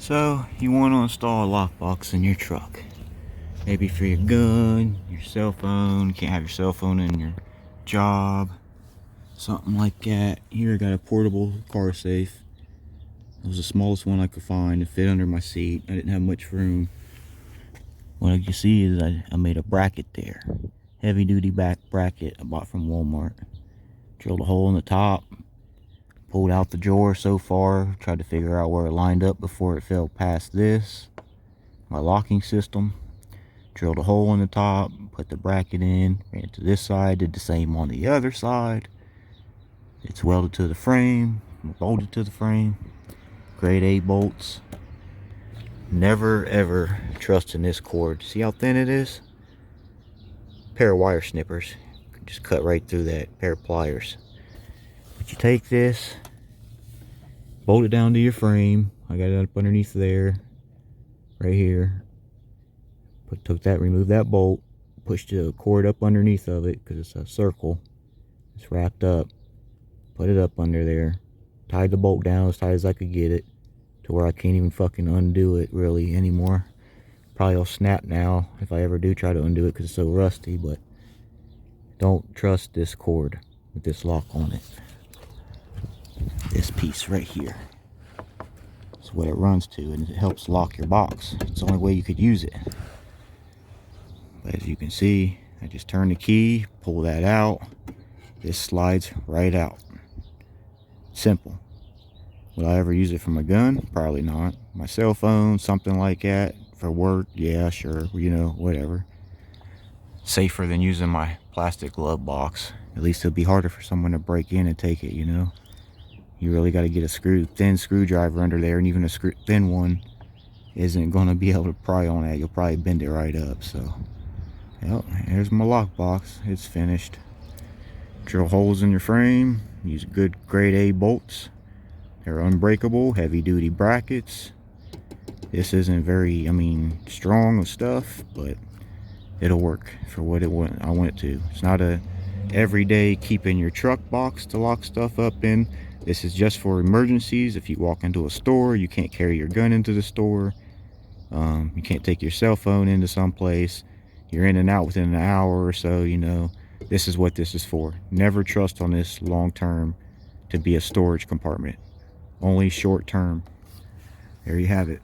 So you want to install a lockbox in your truck, maybe for your gun, your cell phone. You can't have your cell phone in your job, something like that. Here I got a portable car safe. It was the smallest one I could find. It fit under my seat. I didn't have much room. What you see is I made a bracket there, heavy duty back bracket I bought from Walmart. Drilled a hole in the top, pulled out the drawer so far, tried to figure out where it lined up before it fell past this, my locking system. Drilled a hole in the top, put the bracket in, ran to this side, did the same on the other side. It's welded to the frame, bolted to the frame, grade A bolts. Never ever trust in this cord. See how thin it is? Pair of wire snippers, just cut right through that. Pair of pliers. But you take this, bolt it down to your frame. I got it up underneath there, right here. Took that, removed that bolt, pushed the cord up underneath of it because it's a circle. It's wrapped up. Put it up under there. Tied the bolt down as tight as I could get it to where I can't even fucking undo it really anymore. Probably will snap now if I ever do try to undo it because it's so rusty, but don't trust this cord with this lock on it. This piece right here is what it runs to, and it helps lock your box. It's the only way you could use it. But as you can see, I just turn the key, pull that out. This slides right out. Simple. Will I ever use it for my gun? Probably not. My cell phone, something like that. For work, yeah, sure, you know, whatever. Safer than using my plastic glove box. At least it'll be harder for someone to break in and take it, you know. You really got to get a thin screwdriver under there, and even a thin one isn't going to be able to pry on that. You'll probably bend it right up. So, yep, here's my lockbox. It's finished. Drill holes in your frame. Use good grade A bolts. They're unbreakable, heavy duty brackets. This isn't very, strong of stuff, but it'll work for what I want it to. It's not a everyday keep in your truck box to lock stuff up in. This is just for emergencies. If you walk into a store, you can't carry your gun into the store. You can't take your cell phone into someplace. You're in and out within an hour or so, you know. This is what this is for. Never trust on this long term to be a storage compartment. Only short term. There you have it.